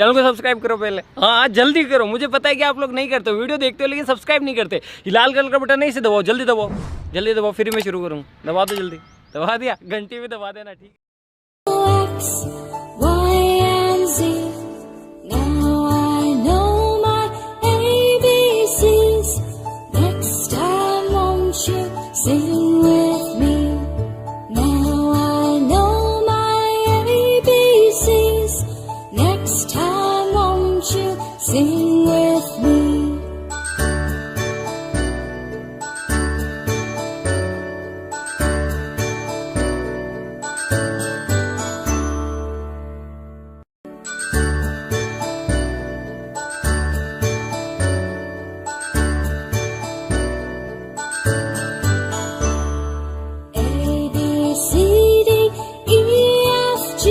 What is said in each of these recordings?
Channel को subscribe करो पहले, हाँ जल्दी करो। मुझे पता है कि आप लोग नहीं करते हो, वीडियो देखते हो लेकिन सब्सक्राइब नहीं करते। ये लाल कलर का बटन नहीं से दबाओ, जल्दी दबाओ, जल्दी दबाओ, फिर मैं शुरू करूँ। दबा दो जल्दी, दबा दिया, घंटी भी दबा देना, ठीक है। Sing with me. A, B, C, D, E, F, G,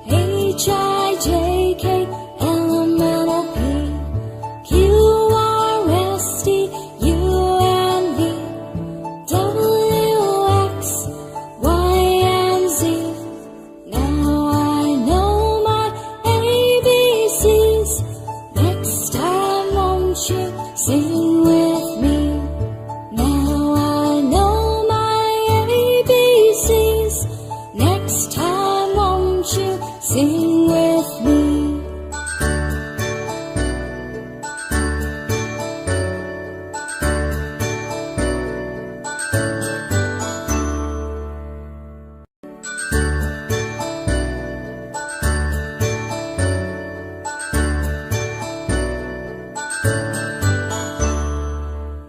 H, I, J, K, L, M, N, O, P, Q, R, S, T, U, N, V, W, X, Y, and Z. Now I know my ABCs. Next time won't you sing with me? Now I know my ABCs. Next time won't you sing with me?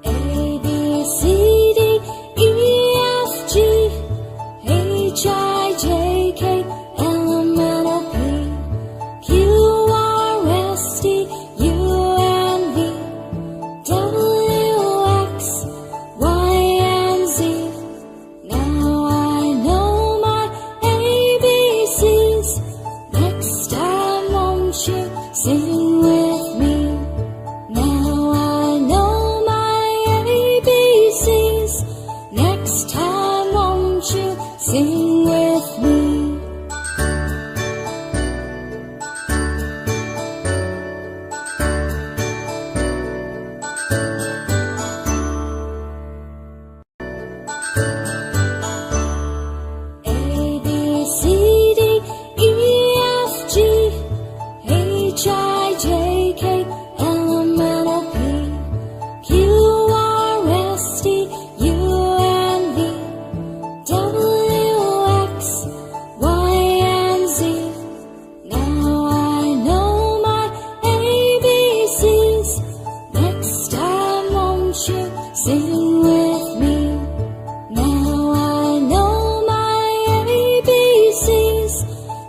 A, B, C, D, E, F, G, H, I, J, K, L, M, N, O, P, Q, R, S, T, U, N, V, W, X, Y, and Z. Now I know my ABCs. Next time won't you sing with me? Now I know my ABCs. Next time won't you sing with me? A, B, C, D, E, F, G, H, I, J, K, L, M, N, O, P, Q, R, S, T, U, N, V, W, X, Y, and Z. Now I know my ABCs. Next time won't you sing with me? Now I know my ABCs.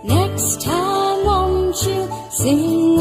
Next time won't you sing